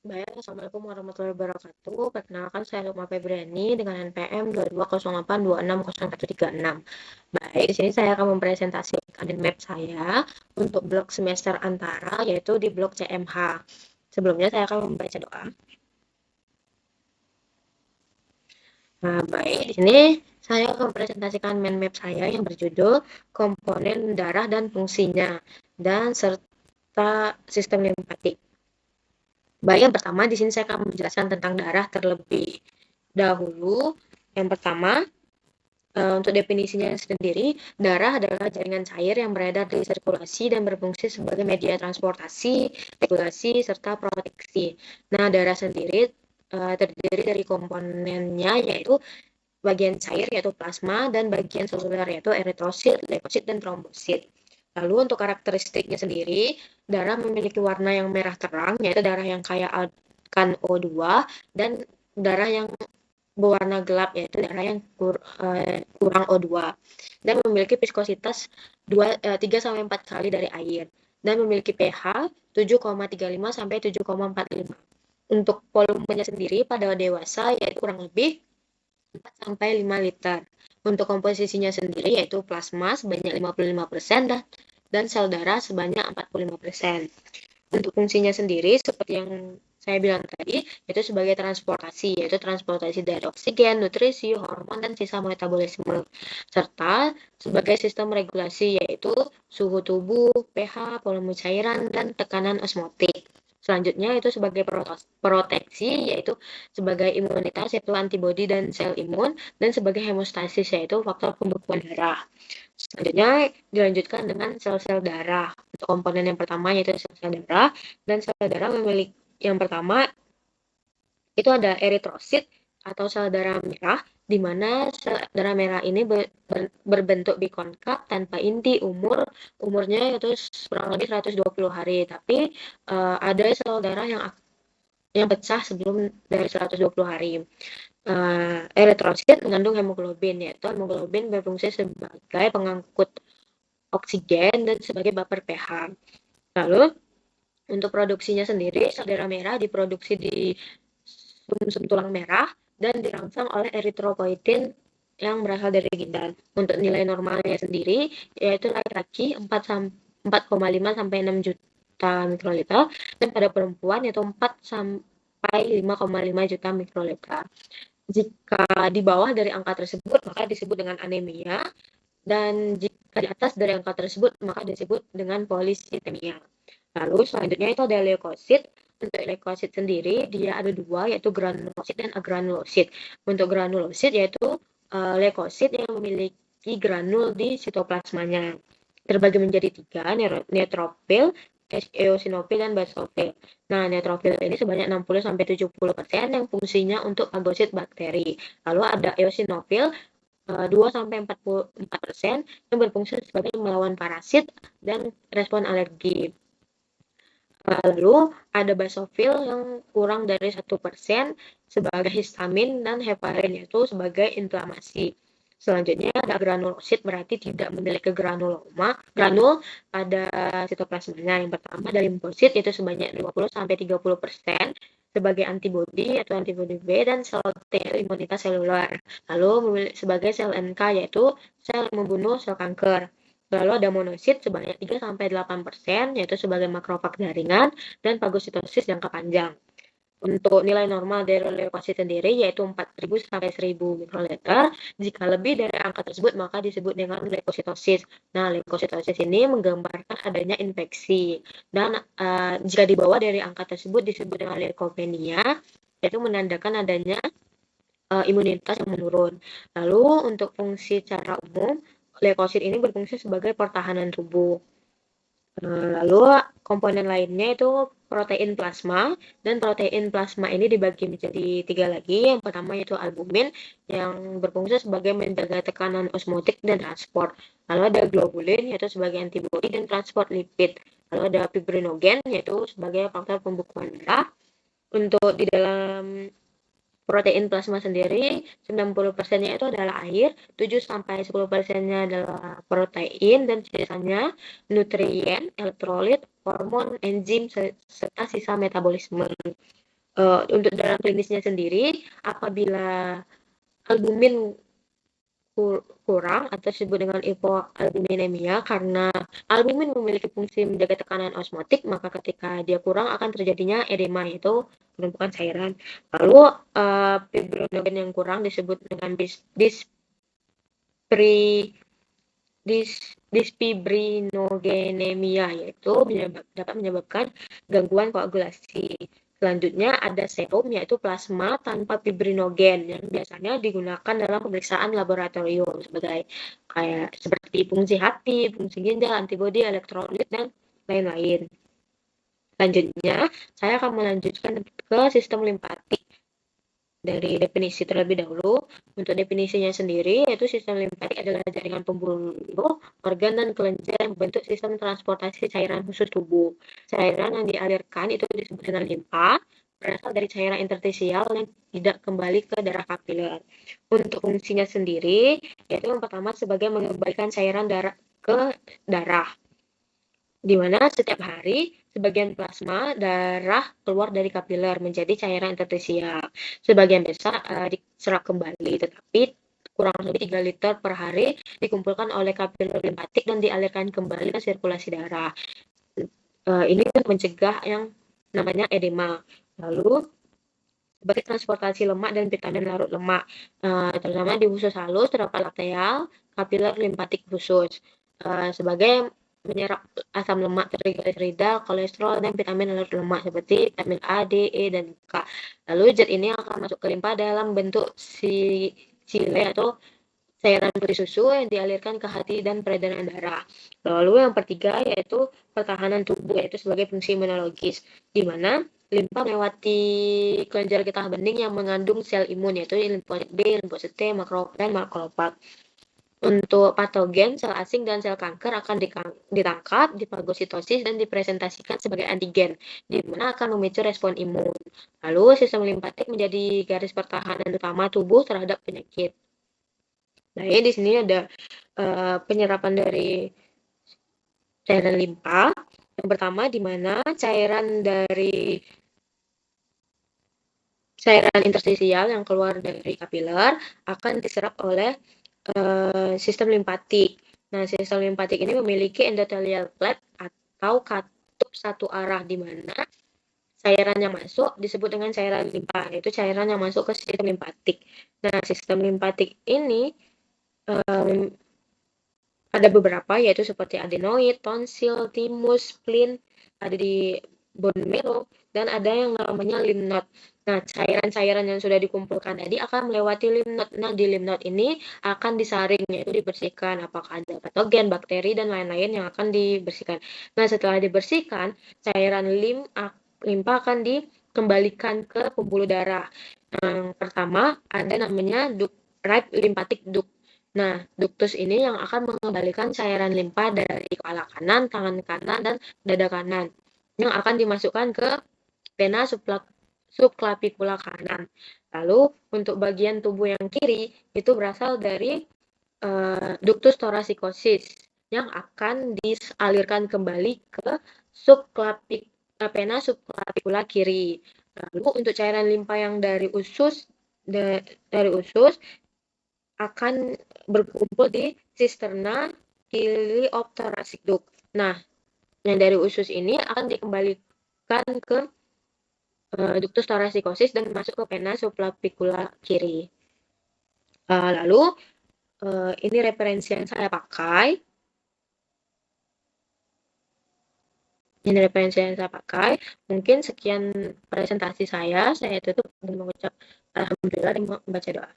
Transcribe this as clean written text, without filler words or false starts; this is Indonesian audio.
Baik, Assalamualaikum warahmatullahi wabarakatuh. Perkenalkan, saya Lukma Febriani dengan NPM 2208260136. Baik, di sini saya akan mempresentasikan map saya untuk blok semester antara, yaitu di blok CMH. Sebelumnya saya akan membaca doa. Nah, baik, di sini saya akan mempresentasikan mind map saya yang berjudul komponen darah dan fungsinya, dan serta sistem limpatik. Baik, yang pertama di sini saya akan menjelaskan tentang darah terlebih dahulu. Yang pertama, untuk definisinya sendiri, darah adalah jaringan cair yang beredar di sirkulasi dan berfungsi sebagai media transportasi, regulasi, serta proteksi. Nah, darah sendiri terdiri dari komponennya, yaitu bagian cair yaitu plasma dan bagian seluler yaitu eritrosit, leukosit, dan trombosit. Lalu untuk karakteristiknya sendiri, darah memiliki warna yang merah terang, yaitu darah yang kaya akan O2, dan darah yang berwarna gelap, yaitu darah yang kurang O2, dan memiliki viskositas 3-4 kali dari air, dan memiliki pH 7,35 sampai 7,45. Untuk volumenya sendiri pada dewasa yaitu kurang lebih 4-5 liter. Untuk komposisinya sendiri yaitu plasma sebanyak 55% dan sel darah sebanyak 45%. Untuk fungsinya sendiri seperti yang saya bilang tadi, yaitu sebagai transportasi, yaitu transportasi dari oksigen, nutrisi, hormon, dan sisa metabolisme. Serta sebagai sistem regulasi, yaitu suhu tubuh, pH, volume cairan, dan tekanan osmotik. Selanjutnya itu sebagai proteksi, yaitu sebagai imunitas, yaitu antibodi dan sel imun, dan sebagai hemostasis, yaitu faktor pembekuan darah. Selanjutnya dilanjutkan dengan sel-sel darah. Untuk komponen yang pertama yaitu sel-sel darah, dan sel darah memiliki yang pertama itu ada eritrosit atau sel darah merah, di mana sel darah merah ini berbentuk bikonkav tanpa inti, umurnya yaitu kurang lebih 120 hari. Tapi ada sel darah yang pecah sebelum dari 120 hari. Eritrosit mengandung hemoglobin, yaitu hemoglobin berfungsi sebagai pengangkut oksigen dan sebagai buffer pH. Lalu untuk produksinya sendiri, sel darah merah diproduksi di sumsum tulang merah dan dirangsang oleh eritropoietin yang berasal dari ginjal. Untuk nilai normalnya sendiri, yaitu laki-laki 4,5 sampai 6 juta mikroliter, dan pada perempuan yaitu 4 sampai 5,5 juta mikroliter. Jika di bawah dari angka tersebut, maka disebut dengan anemia, dan jika di atas dari angka tersebut, maka disebut dengan polisitemia. Lalu selanjutnya itu ada leukosit. Untuk leukosit sendiri, dia ada dua, yaitu granulosit dan agranulosit. Untuk granulosit yaitu leukosit yang memiliki granul di sitoplasmanya. Terbagi menjadi tiga, neutrofil, eosinofil, dan basofil. Nah, neutrofil ini sebanyak 60-70% yang fungsinya untuk fagosit bakteri. Lalu ada eosinofil 2-44% yang berfungsi sebagai melawan parasit dan respon alergi. Lalu ada basofil yang kurang dari 1% sebagai histamin dan heparin, yaitu sebagai inflamasi. Selanjutnya ada granulosit, berarti tidak memiliki granul pada sitoplasmanya. Yang pertama ada limfosit, yaitu sebanyak 20-30% sebagai antibodi atau antibodi B dan sel T imunitas seluler. Lalu sebagai sel NK, yaitu sel yang membunuh sel kanker. Lalu ada monosit sebanyak 3-8%, yaitu sebagai makrofag jaringan dan fagositosis jangka panjang. Untuk nilai normal dari leukosit sendiri yaitu 4.000 sampai 1.000 mikroliter. Jika lebih dari angka tersebut maka disebut dengan leukositosis. Nah, leukositosis ini menggambarkan adanya infeksi. Dan jika di bawah dari angka tersebut disebut dengan leukopenia, yaitu menandakan adanya imunitas yang menurun. Lalu untuk fungsi secara umum, leukosit ini berfungsi sebagai pertahanan tubuh. Lalu komponen lainnya itu protein plasma, dan protein plasma ini dibagi menjadi 3 lagi. Yang pertama yaitu albumin yang berfungsi sebagai menjaga tekanan osmotik dan transport. Lalu ada globulin yaitu sebagai antibodi dan transport lipid. Lalu ada fibrinogen yaitu sebagai faktor pembekuan darah. Untuk di dalam protein plasma sendiri 90%-nya itu adalah air, 7-10%-nya adalah protein, dan sisanya nutrien, elektrolit, hormon, enzim, serta sisa metabolisme. Untuk dalam klinisnya sendiri, apabila albumin kurang atau disebut dengan hipoalbuminemia, karena albumin memiliki fungsi menjaga tekanan osmotik, maka ketika dia kurang akan terjadinya edema, yaitu penumpukan cairan. Lalu fibrinogen yang kurang disebut dengan dysfibrinogenemia, yaitu dapat menyebabkan gangguan koagulasi. Selanjutnya ada serum, yaitu plasma tanpa fibrinogen yang biasanya digunakan dalam pemeriksaan laboratorium seperti fungsi hati, fungsi ginjal, antibodi, elektrolit, dan lain-lain. Selanjutnya, saya akan melanjutkan ke sistem limpatik. Dari definisi terlebih dahulu, untuk definisinya sendiri, yaitu sistem limpatik adalah jaringan pembuluh, organ, dan kelenjar yang membentuk sistem transportasi cairan khusus tubuh. Cairan yang dialirkan itu disebut dengan limpa, berasal dari cairan interstisial yang tidak kembali ke darah kapiler. Untuk fungsinya sendiri, yaitu yang pertama sebagai mengembalikan cairan darah ke darah, di mana setiap hari sebagian plasma darah keluar dari kapiler menjadi cairan interstisial. Sebagian besar diserap kembali, tetapi kurang lebih 3 liter per hari dikumpulkan oleh kapiler limpatik dan dialirkan kembali ke sirkulasi darah. Ini untuk mencegah yang namanya edema. Lalu sebagai transportasi lemak dan vitamin larut lemak, terutama di usus halus terdapat lateral kapiler limpatik khusus sebagai menyerap asam lemak, trigliserida, kolesterol, dan vitamin larut lemak seperti vitamin A, D, E, dan K. Lalu zat ini akan masuk ke limpa dalam bentuk sile atau cairan putih susu yang dialirkan ke hati dan peredaran darah. Lalu yang ketiga yaitu pertahanan tubuh, yaitu sebagai fungsi imunologis, di mana limpa melewati kelenjar getah bening yang mengandung sel imun, yaitu limfosit B, limfosit T, makrofag, dan makrofag. Untuk patogen, sel asing dan sel kanker akan ditangkap, difagositosis, dan dipresentasikan sebagai antigen, di mana akan memicu respon imun. Lalu sistem limpatik menjadi garis pertahanan utama tubuh terhadap penyakit. Nah, ini di sini ada penyerapan dari cairan limpa. Yang pertama, di mana cairan interstisial yang keluar dari kapiler akan diserap oleh sistem limpatik. Nah, sistem limpatik ini memiliki endothelial plate atau katup satu arah, di mana cairan yang masuk disebut dengan cairan limpa, yaitu cairan yang masuk ke sistem limpatik. Nah, sistem limpatik ini ada beberapa, yaitu seperti adenoid, tonsil, timus, spleen, ada di bone marrow, dan ada yang namanya lymph node. Nah, cairan-cairan yang sudah dikumpulkan tadi akan melewati lymph node. Nah, di lymph node ini akan disaring, yaitu dibersihkan. Apakah ada patogen, bakteri, dan lain-lain yang akan dibersihkan. Nah, setelah dibersihkan, cairan limpa akan dikembalikan ke pembuluh darah. Yang pertama ada namanya right lymphatic duct. Nah, ductus ini yang akan mengembalikan cairan limpa dari kepala kanan, tangan kanan, dan dada kanan, yang akan dimasukkan ke vena subclavicula kanan. Lalu untuk bagian tubuh yang kiri itu berasal dari ductus thoracicosis yang akan dialirkan kembali ke vena subclavicula kiri. Lalu untuk cairan limpa yang dari usus akan berkumpul di cisterna chili of thoracic duct. Nah, yang dari usus ini akan dikembalikan ke ductus thoracicosis dan masuk ke vena subclavicula kiri. Lalu ini referensi yang saya pakai. Mungkin sekian presentasi saya tutup dengan mengucap alhamdulillah dan membaca doa.